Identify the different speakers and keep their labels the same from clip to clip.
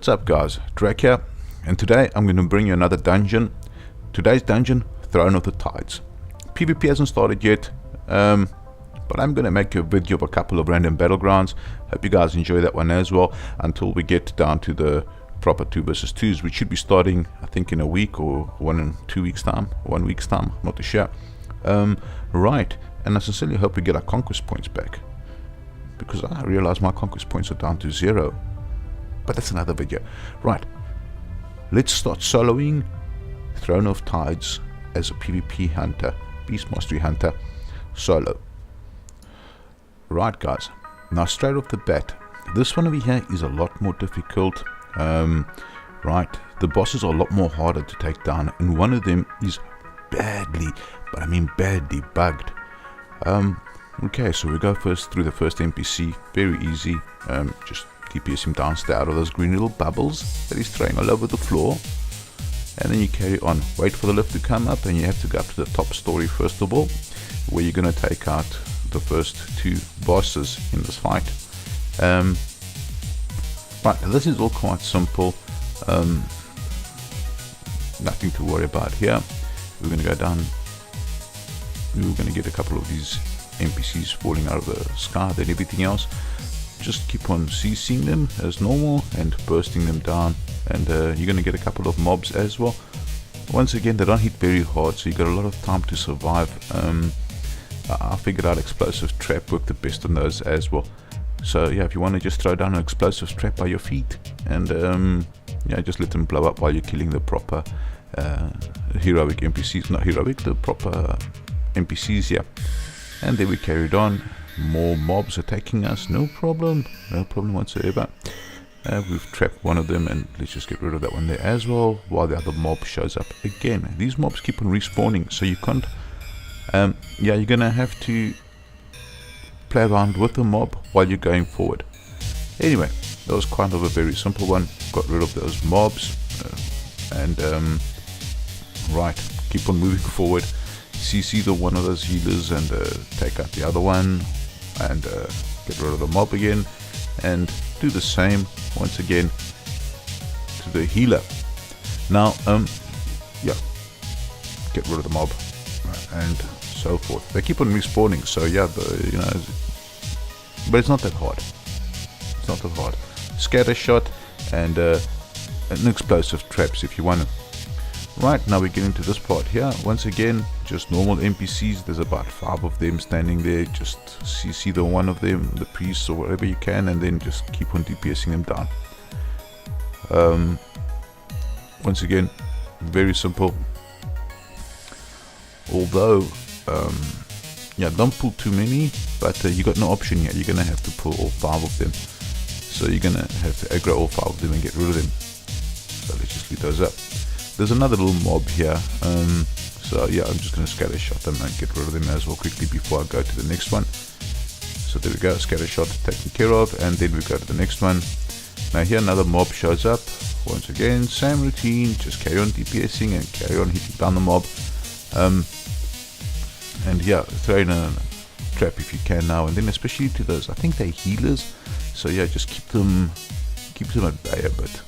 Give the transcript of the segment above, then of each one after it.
Speaker 1: What's up guys, Drake here, and today I'm going to bring you another dungeon. Today's dungeon, Throne of the Tides. PvP hasn't started yet, but I'm going to make a video of a couple of random battlegrounds. Hope you guys enjoy that one as well, until we get down to the proper 2 versus 2s, which should be starting I think in a week or 1 and 2 weeks time, 1 week's time, not too sure. Right, and I sincerely hope we get our conquest points back, because I realize my conquest points are down to 0. But that's another video. Right, let's start soloing Throne of Tides as a PvP hunter, Beast Mastery hunter, solo. Right guys, now straight off the bat, this one over here is a lot more difficult. Right, the bosses are a lot more harder to take down, and one of them is badly, but I mean badly bugged. Okay, so we go first through the first NPC, very easy. Just DPS him down, stay out of those green little bubbles that he's throwing all over the floor, and then you carry on. Wait for the lift to come up, and you have to go up to the top story first of all, where you're going to take out the first 2 bosses in this fight. But this is all quite simple, nothing to worry about here. We're going to go down, we're going to get a couple of these NPCs falling out of the sky, then everything else. Just keep on CCing them as normal and bursting them down, and you're going to get a couple of mobs as well. Once again, they don't hit very hard, so you got a lot of time to survive. I figured out explosive trap worked the best on those as well. So yeah, if you want to just throw down an explosive trap by your feet, and yeah, just let them blow up while you're killing the proper heroic NPCs, not heroic, the proper NPCs, yeah. And then we carried on. More mobs attacking us, no problem whatsoever. We've trapped one of them, and let's just get rid of that one there as well, while the other mob shows up again. These mobs keep on respawning, so you can't, yeah, you're gonna have to play around with the mob while you're going forward. Anyway, that was kind of a very simple one. Got rid of those mobs, and right, keep on moving forward. CC the one of those healers and take out the other one, and get rid of the mob again, and do the same once again to the healer. Now yeah, get rid of the mob, and so forth. They keep on respawning, so yeah, you know, but it's not that hard. It's not that hard. Scatter shot and an explosive traps if you want to. Right, now we get into this part here. Once again, just normal NPCs. There's about 5 of them standing there. Just CC the one of them, the priest or whatever you can, and then just keep on DPSing them down. Once again, very simple. Although, yeah, don't pull too many, but you got no option here. You're gonna have to pull all 5 of them. So you're gonna have to aggro all 5 of them and get rid of them. So let's just leave those up. There's another little mob here, so yeah, I'm just going to scatter shot them and get rid of them as well quickly before I go to the next one. So there we go, scatter shot taken care of, and then we go to the next one. Now here another mob shows up. Once again, same routine, just carry on DPSing and carry on hitting down the mob. And yeah, throw in a trap if you can now and then, especially to those, I think they're healers, so yeah, just keep them at bay a bit.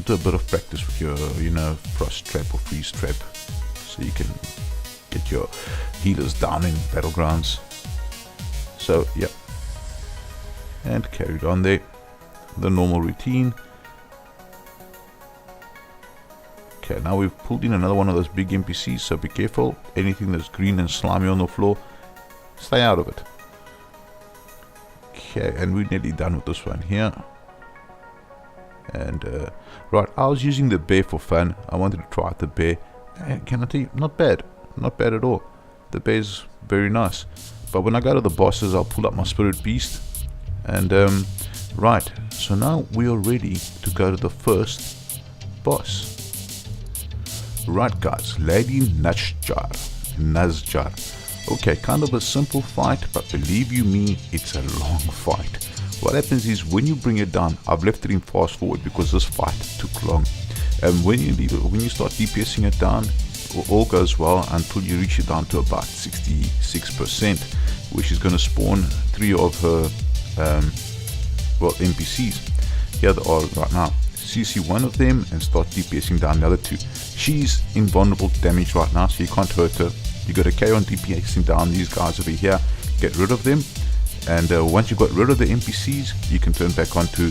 Speaker 1: Do a bit of practice with your, you know, frost trap or freeze trap, so you can get your healers down in battlegrounds. So yeah, and carried on there, the normal routine. Okay, now we've pulled in another one of those big NPCs, so be careful. Anything that's green and slimy on the floor, stay out of it. Okay, and we're nearly done with this one here. And right, I was using the bear for fun. I wanted to try out the bear, and can I tell you, not bad at all. The bear's very nice. But when I go to the bosses, I'll pull up my spirit beast, and right, so now we are ready to go to the first boss. Right guys, Lady Naz'jar. Okay, kind of a simple fight, but believe you me, it's a long fight. What happens is, when you bring it down, I've left it in fast forward because this fight took long. And when you start DPSing it down, all goes well until you reach it down to about 66%, which is going to spawn 3 of her well, NPCs. Here they are right now. CC one of them and start DPSing down the other two. She's invulnerable to damage right now, so you can't hurt her. You got to carry on DPSing down these guys over here, get rid of them, and once you've got rid of the NPCs, you can turn back onto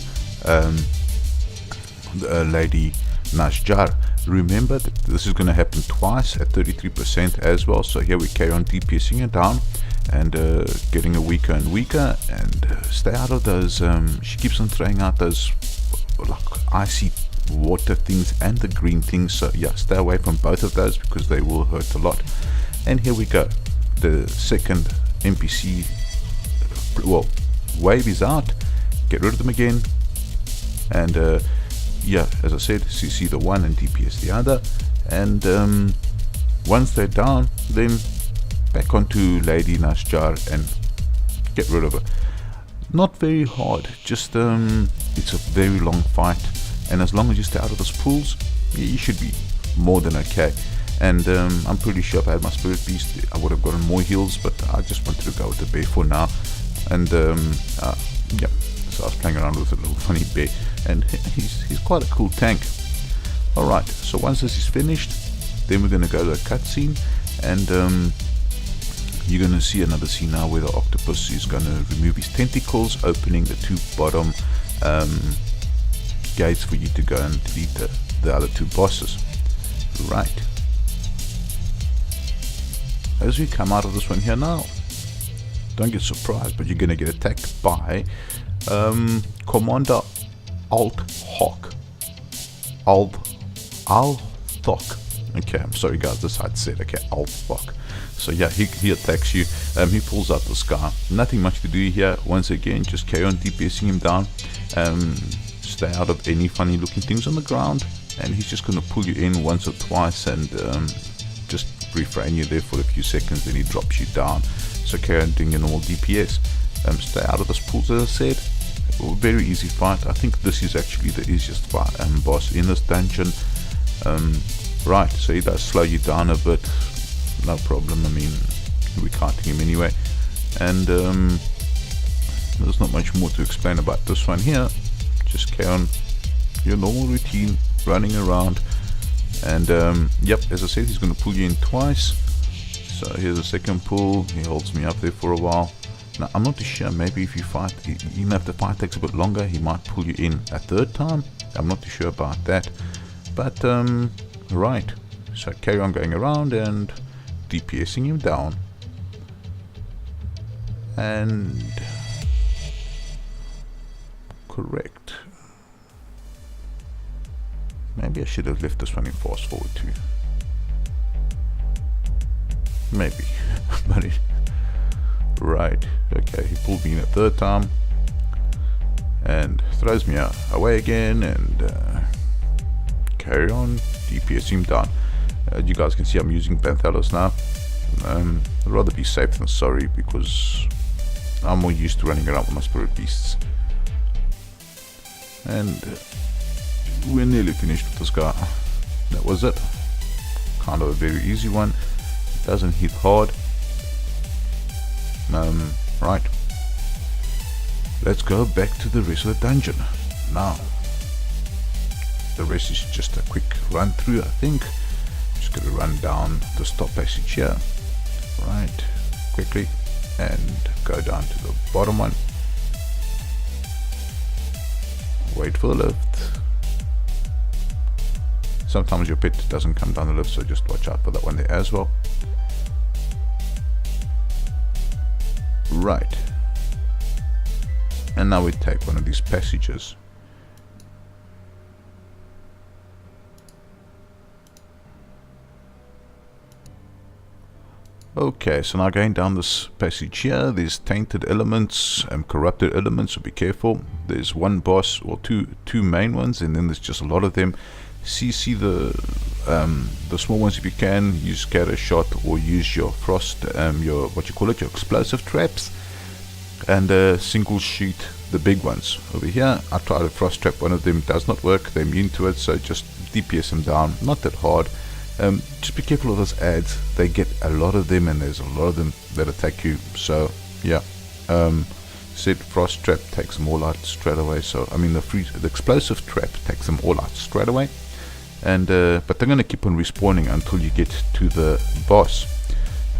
Speaker 1: Lady Naz'jar. Remember that this is going to happen twice at 33% as well, so here we carry on DPSing it down and getting her weaker and weaker, and stay out of those, she keeps on throwing out those like icy water things and the green things, so yeah, stay away from both of those because they will hurt a lot. And here we go, the second NPC wave is out, get rid of them again, and yeah, as I said, CC the one and DPS the other, and once they're down, then back onto Lady Naz'jar and get rid of her. Not very hard, just it's a very long fight, and as long as you stay out of those pools, yeah, you should be more than okay. And I'm pretty sure if I had my spirit beast, I would have gotten more heals, but I just wanted to go with the bear for now. And yeah, so I was playing around with a little funny bear, and he's quite a cool tank. Alright, so once this is finished, then we're going to go to the cutscene, and you're going to see another scene now where the octopus is going to remove his tentacles, opening the two bottom gates for you to go and delete the other two bosses. Right. As we come out of this one here now, don't get surprised, but you're going to get attacked by Commander Ulthok. Ulthok. Okay, I'm sorry guys, this I said, okay, Ulthok. So yeah, he attacks you, he pulls out the scar. Nothing much to do here. Once again, just carry on DPSing him down, stay out of any funny looking things on the ground, and he's just going to pull you in once or twice and just refrain you there for a few seconds, then he drops you down. So carry on doing your normal DPS. Stay out of those pools, as I said. Very easy fight. I think this is actually the easiest fight boss in this dungeon. Right, so he does slow you down a bit, no problem. I mean, we're counting him anyway, and there's not much more to explain about this one here. Just carry on your normal routine, running around, and yep, as I said, he's going to pull you in twice. So here's a second pull. He holds me up there for a while. Now I'm not too sure, maybe if you fight, even if the fight takes a bit longer, he might pull you in a third time. I'm not too sure about that, but right, so carry on going around and DPSing him down. And correct, maybe I should have left this one in fast forward too, maybe. But right, okay, he pulled me in a third time and throws me away again, and carry on DPSing him down. You guys can see I'm using Banthalos now. I'd rather be safe than sorry, because I'm more used to running around with my spirit beasts. And we're nearly finished with this guy. That was it. Kind of a very easy one. Doesn't hit hard. Right. Let's go back to the rest of the dungeon. Now, the rest is just a quick run through, I think. Just going to run down the stop passage here. Right. Quickly. And go down to the bottom one. Wait for the lift. Sometimes your pet doesn't come down the lift, so just watch out for that one there as well. Right. And now we take one of these passages. Okay, so now going down this passage here, there's tainted elements and corrupted elements, so be careful. There's one boss, or two main ones, and then there's just a lot of them. CC the small ones if you can. Use scatter shot or use your frost, your your explosive traps, and single shoot the big ones. Over here, I tried a frost trap. One of them does not work. They're immune to it, so just DPS them down. Not that hard. Just be careful of those ads. They get a lot of them, and there's a lot of them that attack you. So yeah, said frost trap takes them all out straight away. So I mean the explosive trap takes them all out straight away. And but they're going to keep on respawning until you get to the boss.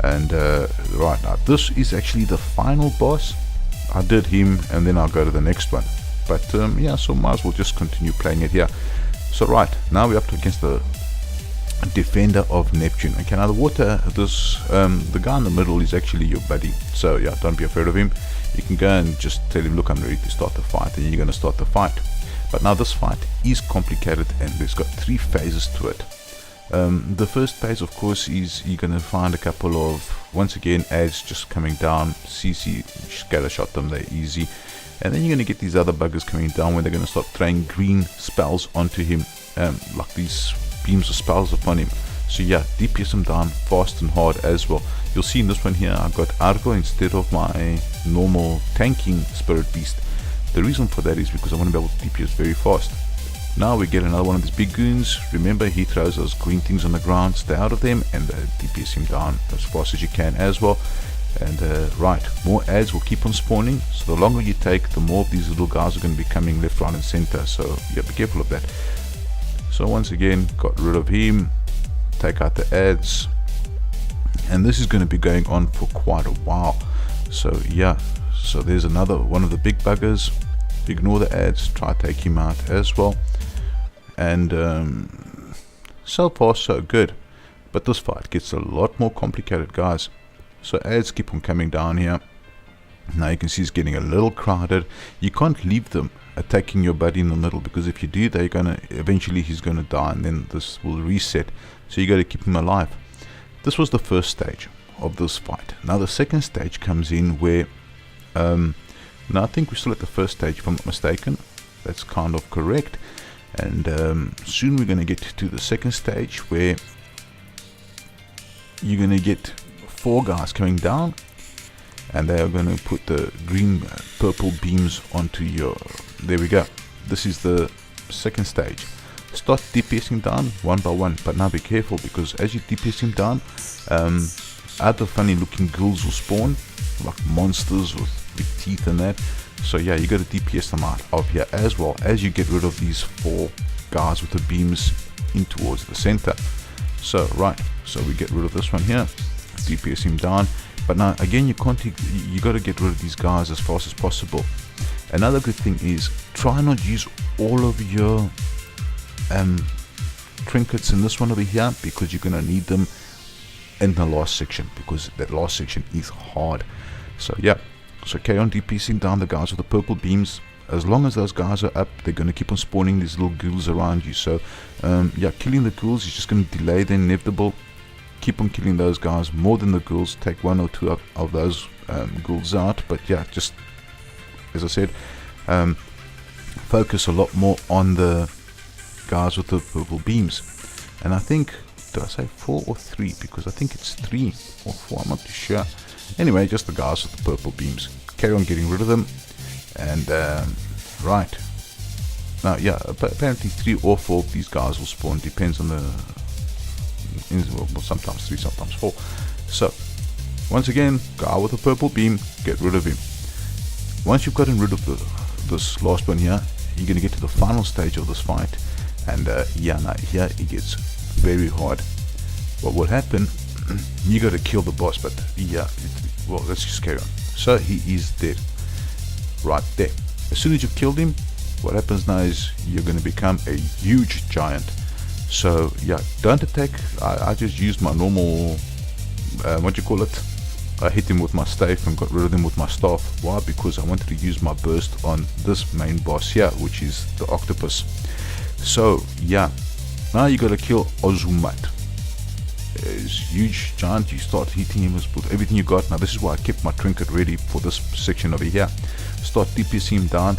Speaker 1: And right now, this is actually the final boss. I did him, and then I'll go to the next one. But yeah, so might as well just continue playing it here. So right now we're up against the Defender of Neptune. Okay, now the water, the guy in the middle is actually your buddy. So yeah, don't be afraid of him. You can go and just tell him, look, I'm ready to start the fight, and you're going to start the fight. But now this fight is complicated, and there's got 3 phases to it. The first phase, of course, is you're going to find a couple of, once again, ads just coming down. CC, scatter shot them, they're easy. And then you're going to get these other buggers coming down where they're going to start throwing green spells onto him, like these beams of spells upon him. So yeah, DPS him down fast and hard as well. You'll see in this one here, I've got Argo instead of my normal tanking Spirit Beast. The reason for that is because I want to be able to DPS very fast. Now we get another one of these big goons. Remember, he throws those green things on the ground, stay out of them, and DPS him down as fast as you can as well. And right, more ads will keep on spawning, so the longer you take, the more of these little guys are going to be coming left, right and center. So yeah, be careful of that. So once again, got rid of him, take out the ads, and this is going to be going on for quite a while. So yeah, so there's another one of the big buggers. Ignore the ads, try to take him out as well. And so far so good, but this fight gets a lot more complicated, guys. So ads keep on coming down here. Now you can see it's getting a little crowded. You can't leave them attacking your buddy in the middle, because if you do, they're gonna eventually he's gonna die, and then this will reset. So you got to keep him alive. This was the first stage of this fight. Now the second stage comes in where now I think we're still at the first stage, if I'm not mistaken. That's kind of correct. And soon we're going to get to the second stage where you're going to get 4 guys coming down, and they are going to put the green purple beams onto your, there we go. This is the second stage. Start DPSing down one by one, but now be careful, because as you DPS him down, other funny looking ghouls will spawn, like monsters with big teeth and that. So yeah, you got to DPS them out of here as well, as you get rid of these 4 guys with the beams in towards the center. So right, so we get rid of this one here, DPS him down. But now again, you got to get rid of these guys as fast as possible. Another good thing is try not use all of your trinkets in this one over here, because you're going to need them in the last section, because that last section is hard. So yeah, so carry on DPSing down the guys with the purple beams. As long as those guys are up, they're going to keep on spawning these little ghouls around you. So yeah, killing the ghouls is just going to delay the inevitable. Keep on killing those guys more than the ghouls. Take 1 or 2 of those ghouls out. But yeah, just as I said, focus a lot more on the guys with the purple beams. And I think, did I say 4 or 3? Because I think it's 3 or 4, I'm not too sure. Anyway, just the guys with the purple beams. Carry on getting rid of them. And right now, yeah, apparently 3 or 4 of these guys will spawn, depends on the well, sometimes 3, sometimes 4. So once again, guy with a purple beam, get rid of him. Once you've gotten rid of this last one here, you're going to get to the final stage of this fight. And yeah, now here it gets very hard. What will happen, you got to kill the boss, but yeah, well, let's just carry on. So he is dead right there. As soon as you've killed him, what happens now is you're going to become a huge giant. So yeah, don't attack. I just used my normal what you call it, I hit him with my staff and got rid of him with my staff. Why? Because I wanted to use my burst on this main boss here, which is the octopus. So yeah, now you got to kill Ozumat. It's huge giant. You start hitting him with everything you got. Now this is why I kept my trinket ready for this section over here. Start DPSing him down.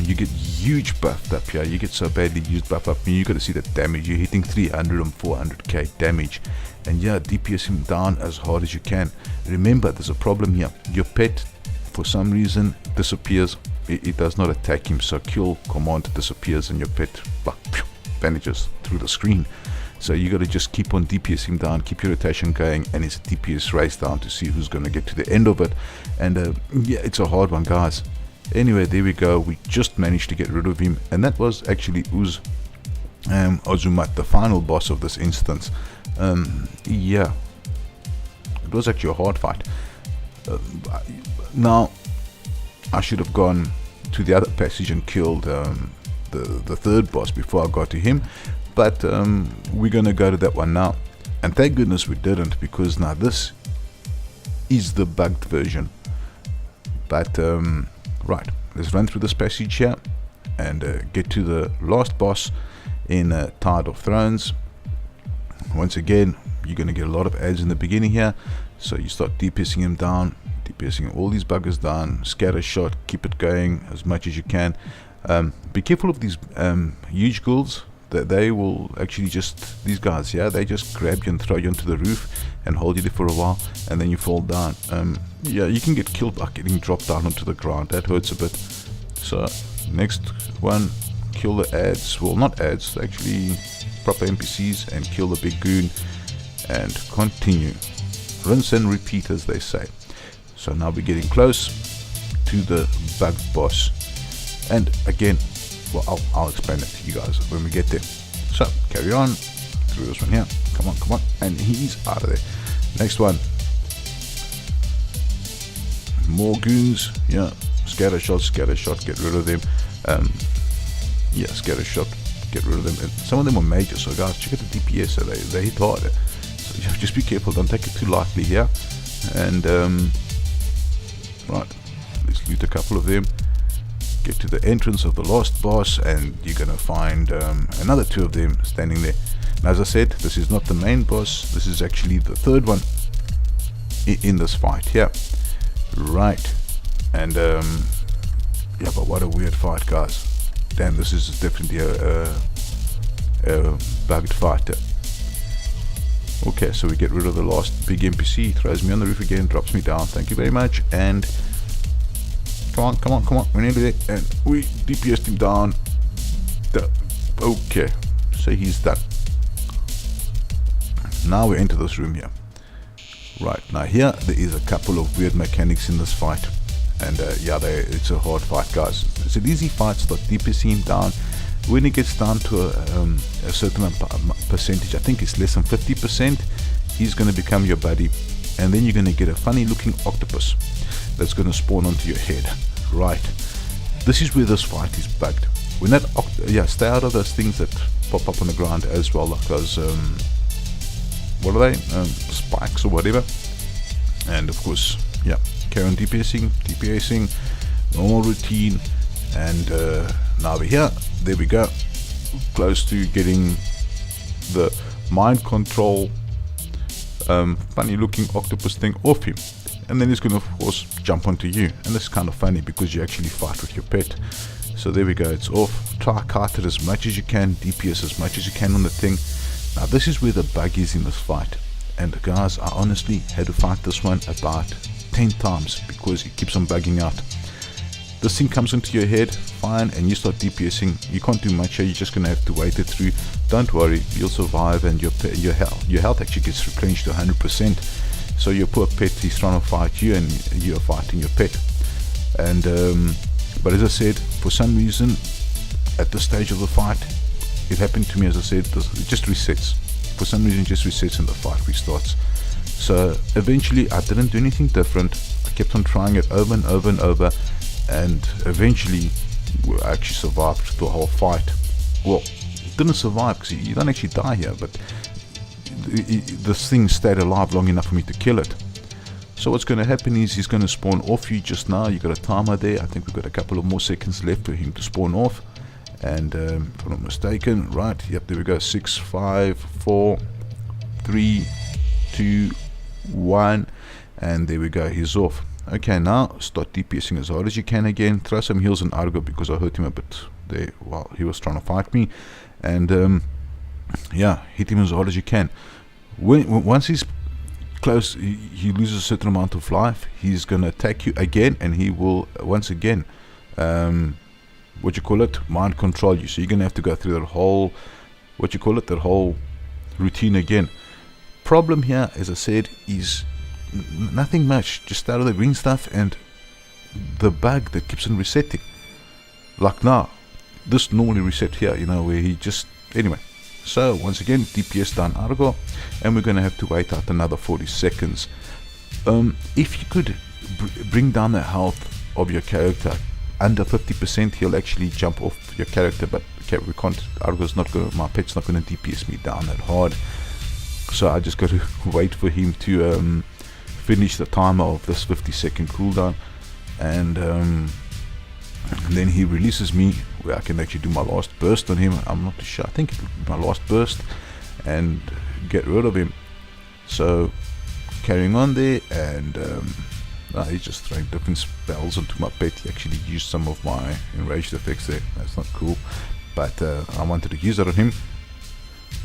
Speaker 1: You get huge buffed up here. You get so badly used buff up. You got to see the damage. You're hitting 300 and 400k damage. And yeah, DPS him down as hard as you can. Remember, there's a problem here. Your pet, for some reason, disappears. It does not attack him. So kill command disappears and your pet vanishes through the screen. So you got to just keep on DPSing him down, keep your rotation going, and it's a DPS race down to see who's going to get to the end of it. And yeah, it's a hard one, guys. Anyway, there we go. We just managed to get rid of him, and that was actually Ozumat, the final boss of this instance. Yeah, it was actually a hard fight. Now, I should have gone to the other passage and killed the third boss before I got to him, but we're gonna go to that one now. And thank goodness we didn't, because now this is the bugged version. But right, let's run through this passage here and get to the last boss in Tide of Thrones. Once again, you're going to get a lot of ads in the beginning here, so you start DPSing him down, DPSing all these buggers down, scatter shot, keep it going as much as you can. Be careful of these huge ghouls. That they will actually just, these guys, yeah, they just grab you and throw you onto the roof and hold you there for a while, and then you fall down. Yeah, you can get killed by getting dropped down onto the ground. That hurts a bit. So next one, kill the ads, well, not ads, actually proper NPCs, and kill the big goon, and continue, rinse and repeat, as they say. So now we're getting close to the bug boss, and again, well, I'll explain it to you guys when we get there. So carry on through this one here. Come on, and he's out of there. Next one, more goons. Yeah, scatter shot, get rid of them. Yeah, scatter shot, get rid of them. And some of them are major, so guys, check out the DPS. So they hit hard. So just be careful, don't take it too lightly here. And right, let's loot a couple of them. Get to the entrance of the last boss, and you're gonna find another two of them standing there. And as I said, this is not the main boss, this is actually the third one in this fight here. Right, and yeah, but what a weird fight, guys. Damn, this is definitely a bugged fight. Okay, so we get rid of the last big NPC, throws me on the roof again, drops me down, thank you very much, and come on, we nearly there, and we DPS'd him down. Okay, so he's done. Now we enter this room here. Right, now here there is a couple of weird mechanics in this fight, and yeah, it's a hard fight, guys. It's an easy fight, start DPSing him down. When it gets down to a certain percentage, I think it's less than 50%, he's going to become your buddy, and then you're going to get a funny looking octopus that's going to spawn onto your head. Right, this is where this fight is bugged. When that yeah, stay out of those things that pop up on the ground as well, like those what are they, spikes or whatever. And of course, yeah, carry on DPSing, normal routine. And now we're here, there we go, close to getting the mind control funny looking octopus thing off him. And then he's going to, of course, jump onto you. And it's kind of funny because you actually fight with your pet. So there we go, it's off. Try kite it as much as you can, DPS as much as you can on the thing. Now this is where the bug is in this fight. And guys, I honestly had to fight this one about 10 times because it keeps on bugging out. This thing comes into your head, fine, and you start DPSing. You can't do much here, you're just going to have to wait it through. Don't worry, you'll survive, and your health actually gets replenished to 100%. So your poor pet, he's trying to fight you, and you're fighting your pet. And but as I said, for some reason, at this stage of the fight, it happened to me, as I said, it just resets. For some reason, it just resets and the fight restarts. So eventually, I didn't do anything different. I kept on trying it over and over and over, and eventually, I actually survived the whole fight. Well, didn't survive because you don't actually die here, but this thing stayed alive long enough for me to kill it. So what's going to happen is he's going to spawn off you just now. You got a timer there. I think we've got a couple of more seconds left for him to spawn off. And if I'm not mistaken, right, yep, there we go. 6, 5, 4, 3, 2, 1, and there we go, he's off. Okay, now start DPSing as hard as you can again. Throw some heals on Argo because I hurt him a bit there while he was trying to fight me. And yeah, hit him as hard as you can. Once he's close, he loses a certain amount of life, he's going to attack you again, and he will once again mind control you. So you're going to have to go through that whole that whole routine again. Problem here, as I said, is nothing much. Just start with the green stuff and the bug that keeps on resetting. Like now, this normally reset here, you know, where he just, anyway. So once again, DPS down Argo, and we're going to have to wait out another 40 seconds. If you could bring down the health of your character under 50%, he'll actually jump off your character, but okay, we can't, Argo's not going to, my pet's not going to DPS me down that hard. So I just got to wait for him to finish the timer of this 50-second cooldown, and then he releases me where I can actually do my last burst on him. I'm not too sure, I think it'll be my last burst and get rid of him. So carrying on there, and he's just throwing different spells onto my pet. He actually used some of my enraged effects there. That's not cool, but I wanted to use it on him.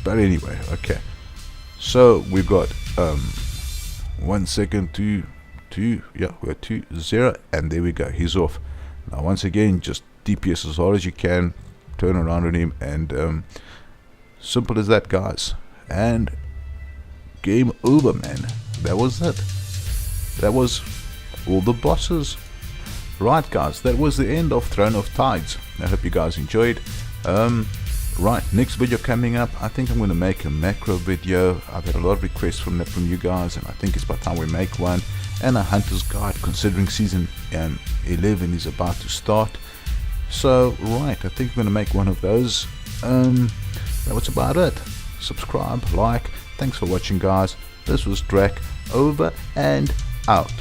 Speaker 1: But anyway, okay, so we've got 1 second to yeah, we're 2-0, and there we go, he's off. Now once again, just DPS as hard as you can, turn around on him, and simple as that, guys. And game over, man. That was it. That was all the bosses. Right, guys, that was the end of Throne of Tides. I hope you guys enjoyed. Right, next video coming up, I think I'm going to make a macro video. I've had a lot of requests from you guys, and I think it's about time we make one. And a hunter's guide, considering season 11 is about to start. So right, I think I'm going to make one of those. That was about it. Subscribe, like. Thanks for watching, guys. This was Drac, over and out.